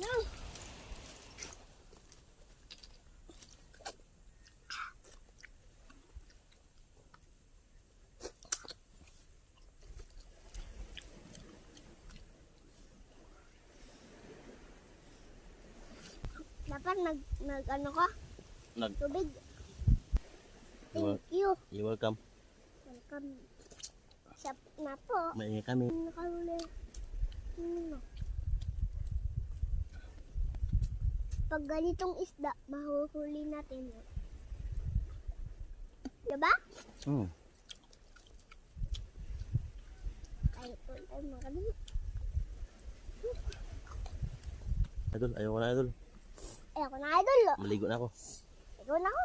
No. Dapat nag ano ka? Tubig. Thank you. You're welcome. Welcome. Sap na po. Maingay kami. Nakahuli. Pag ganitong isda, mahuhuli natin. Diba? Ay, mga kanina. Idol, ayaw ko na idol. Ayoko na, idol. Maligo na ako. Ikaw na ako.